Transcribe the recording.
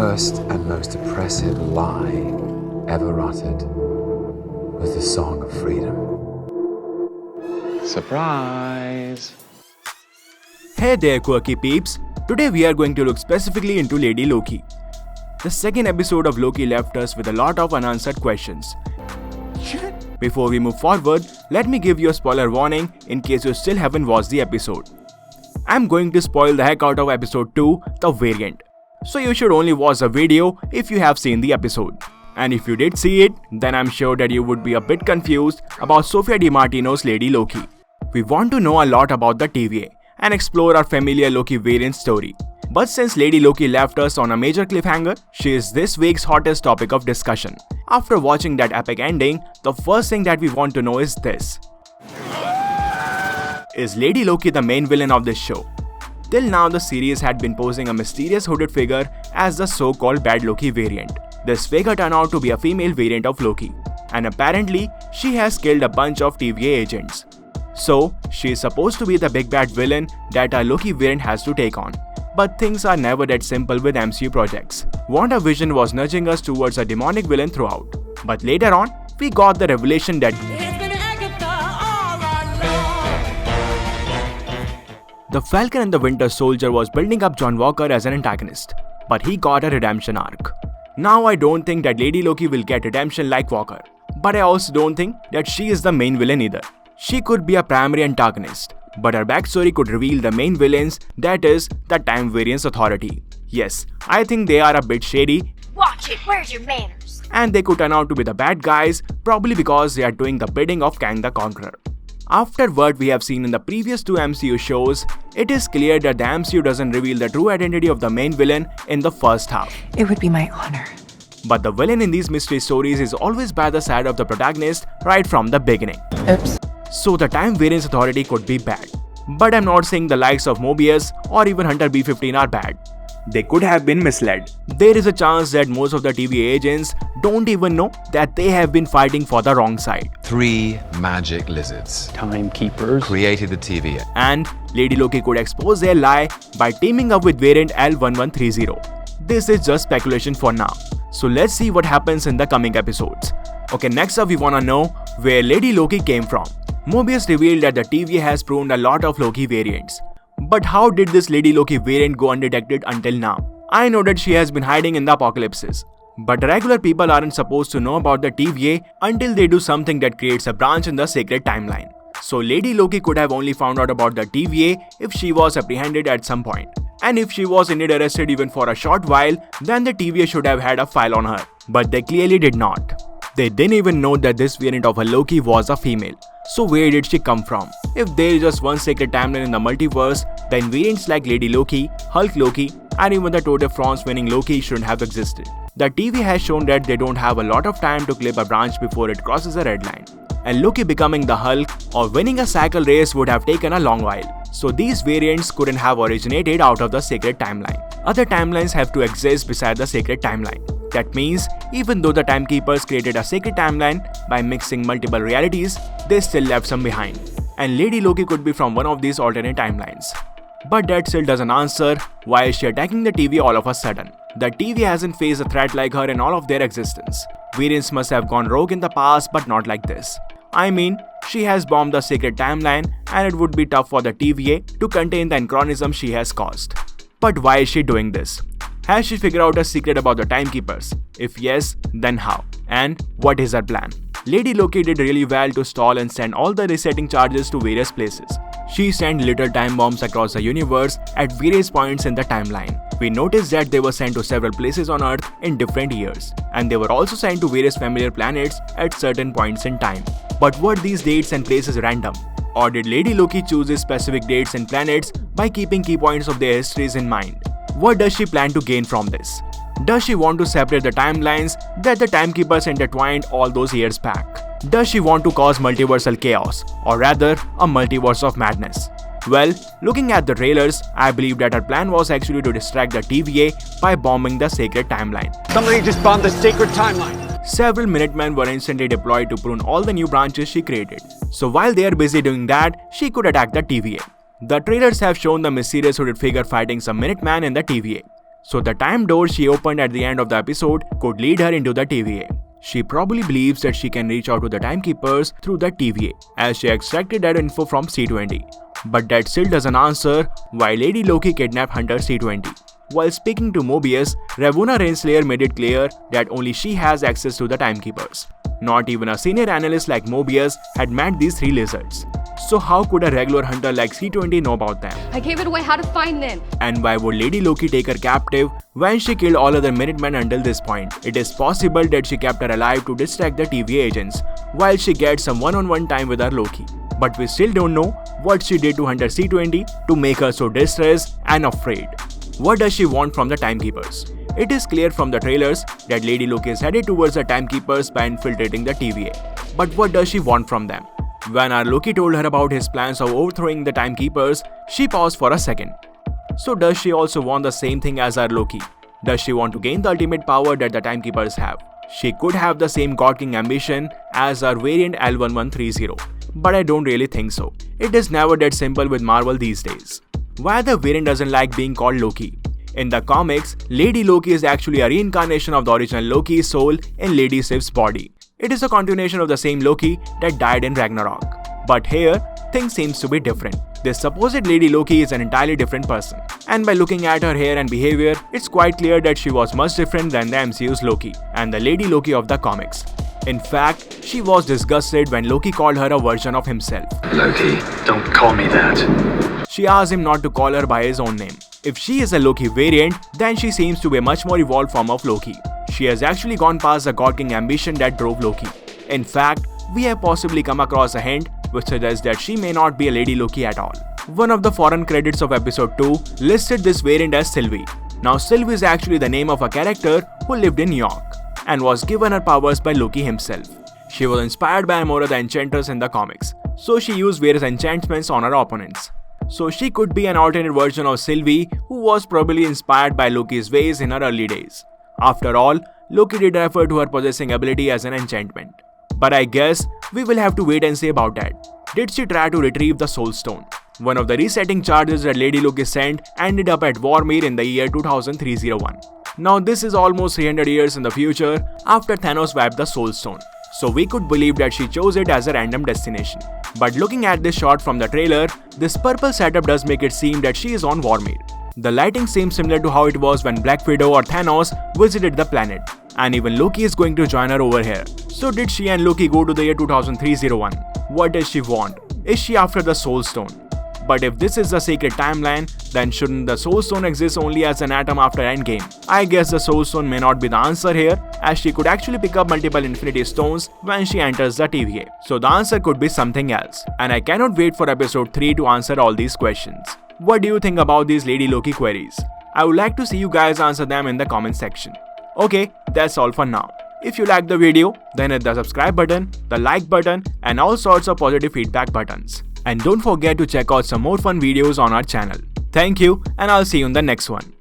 first and most oppressive lie ever uttered was the song of freedom. Surprise! Hey there, quirky peeps. Today we are going to look specifically into Lady Loki. The second episode of Loki left us with a lot of unanswered questions. Before we move forward, let me give you a spoiler warning in case you still haven't watched the episode. I'm going to spoil the heck out of episode 2, The Variant. So you should only watch the video if you have seen the episode. And if you did see it, then I'm sure that you would be a bit confused about Sophia DiMartino's Lady Loki. We want to know a lot about the TVA and explore our familiar Loki variant story. But since Lady Loki left us on a major cliffhanger, she is this week's hottest topic of discussion. After watching that epic ending, the first thing that we want to know is this. Is Lady Loki the main villain of this show? Till now, the series had been posing a mysterious hooded figure as the so-called Bad Loki variant. This figure turned out to be a female variant of Loki, and apparently, she has killed a bunch of TVA agents. So, she is supposed to be the big bad villain that our Loki variant has to take on. But things are never that simple with MCU projects. WandaVision was nudging us towards a demonic villain throughout. But later on, we got the revelation that the Falcon and the Winter Soldier was building up John Walker as an antagonist. But he got a redemption arc. Now I don't think that Lady Loki will get redemption like Walker. But I also don't think that she is the main villain either. She could be a primary antagonist, but her backstory could reveal the main villains, that is, the Time Variance Authority. Yes, I think they are a bit shady. Watch it, where's your manners? And they could turn out to be the bad guys, probably because they are doing the bidding of Kang the Conqueror. After what we have seen in the previous 2 MCU shows, it is clear that the MCU doesn't reveal the true identity of the main villain in the first half. It would be my honor. But the villain in these mystery stories is always by the side of the protagonist right from the beginning. Oops. So the Time Variance Authority could be bad. But I'm not saying the likes of Mobius or even Hunter B-15 are bad. They could have been misled. There is a chance that most of the TVA agents don't even know that they have been fighting for the wrong side. 3 magic lizards, Timekeepers, created the TVA. And Lady Loki could expose their lie by teaming up with variant L1130. This is just speculation for now. So let's see what happens in the coming episodes. Okay, next up we wanna know where Lady Loki came from. Mobius revealed that the TVA has pruned a lot of Loki variants. But how did this Lady Loki variant go undetected until now? I know that she has been hiding in the apocalypses. But regular people aren't supposed to know about the TVA until they do something that creates a branch in the sacred timeline. So Lady Loki could have only found out about the TVA if she was apprehended at some point. And if she was indeed arrested even for a short while, then the TVA should have had a file on her. But they clearly did not. They didn't even know that this variant of a Loki was a female. So where did she come from? If there is just one sacred timeline in the multiverse, then variants like Lady Loki, Hulk Loki, and even the Tour de France winning Loki shouldn't have existed. The TV has shown that they don't have a lot of time to clip a branch before it crosses a red line. And Loki becoming the Hulk or winning a cycle race would have taken a long while. So these variants couldn't have originated out of the sacred timeline. Other timelines have to exist beside the sacred timeline. That means, even though the Timekeepers created a sacred timeline by mixing multiple realities, they still left some behind. And Lady Loki could be from one of these alternate timelines. But that still doesn't answer why is she attacking the TVA all of a sudden. The TVA hasn't faced a threat like her in all of their existence. Variants must have gone rogue in the past, but not like this. I mean, she has bombed the sacred timeline and it would be tough for the TVA to contain the anachronism she has caused. But why is she doing this? Has she figured out a secret about the Timekeepers? If yes, then how? And what is her plan? Lady Loki did really well to stall and send all the resetting charges to various places. She sent little time bombs across the universe at various points in the timeline. We noticed that they were sent to several places on Earth in different years, and they were also sent to various familiar planets at certain points in time. But were these dates and places random? Or did Lady Loki choose these specific dates and planets by keeping key points of their histories in mind? What does she plan to gain from this? Does she want to separate the timelines that the Timekeepers intertwined all those years back? Does she want to cause multiversal chaos, or rather, a multiverse of madness? Well, looking at the trailers, I believe that her plan was actually to distract the TVA by bombing the sacred timeline. Somebody just bombed the sacred timeline. Several Minutemen were instantly deployed to prune all the new branches she created. So while they are busy doing that, she could attack the TVA. The trailers have shown the mysterious hooded figure fighting some Minuteman in the TVA. So the time door she opened at the end of the episode could lead her into the TVA. She probably believes that she can reach out to the timekeepers through the TVA, as she extracted that info from C20. But that still doesn't answer why Lady Loki kidnapped Hunter C20. While speaking to Mobius, Ravonna Renslayer made it clear that only she has access to the timekeepers. Not even a senior analyst like Mobius had met these three lizards. So how could a regular hunter like C20 know about them? I gave it away how to find them. And why would Lady Loki take her captive when she killed all other Minutemen until this point? It is possible that she kept her alive to distract the TVA agents while she gets some one-on-one time with her Loki. But we still don't know what she did to Hunter C20 to make her so distressed and afraid. What does she want from the timekeepers? It is clear from the trailers that Lady Loki is headed towards the timekeepers by infiltrating the TVA. But what does she want from them? When our Loki told her about his plans of overthrowing the timekeepers, she paused for a second. So does she also want the same thing as our Loki? Does she want to gain the ultimate power that the timekeepers have? She could have the same God King ambition as our variant L1130, but I don't really think so. It is never that simple with Marvel these days. Why the variant doesn't like being called Loki? In the comics, Lady Loki is actually a reincarnation of the original Loki's soul in Lady Sif's body. It is a continuation of the same Loki that died in Ragnarok. But here, things seems to be different. This supposed Lady Loki is an entirely different person. And by looking at her hair and behavior, it's quite clear that she was much different than the MCU's Loki and the Lady Loki of the comics. In fact, she was disgusted when Loki called her a version of himself. Loki, don't call me that. She asked him not to call her by his own name. If she is a Loki variant, then she seems to be a much more evolved form of Loki. She has actually gone past the God King ambition that drove Loki. In fact, we have possibly come across a hint which suggests that she may not be a Lady Loki at all. One of the foreign credits of episode 2 listed this variant as Sylvie. Now Sylvie is actually the name of a character who lived in New York and was given her powers by Loki himself. She was inspired by Amora the Enchantress in the comics, so she used various enchantments on her opponents. So she could be an alternate version of Sylvie who was probably inspired by Loki's ways in her early days. After all, Loki did refer to her possessing ability as an enchantment. But I guess we will have to wait and see about that. Did she try to retrieve the Soul Stone? One of the resetting charges that Lady Loki sent ended up at Vormir in the year 2301. Now this is almost 300 years in the future after Thanos wiped the Soul Stone. So we could believe that she chose it as a random destination. But looking at this shot from the trailer, this purple setup does make it seem that she is on Vormir. The lighting seems similar to how it was when Black Widow or Thanos visited the planet. And even Loki is going to join her over here. So did she and Loki go to the year 2301? What does she want? Is she after the Soul Stone? But if this is the sacred timeline, then shouldn't the Soul Stone exist only as an atom after Endgame? I guess the Soul Stone may not be the answer here, as she could actually pick up multiple Infinity Stones when she enters the TVA. So the answer could be something else. And I cannot wait for episode 3 to answer all these questions. What do you think about these Lady Loki queries? I would like to see you guys answer them in the comment section. Okay, that's all for now. If you liked the video, then hit the subscribe button, the like button, and all sorts of positive feedback buttons. And don't forget to check out some more fun videos on our channel. Thank you, and I'll see you in the next one.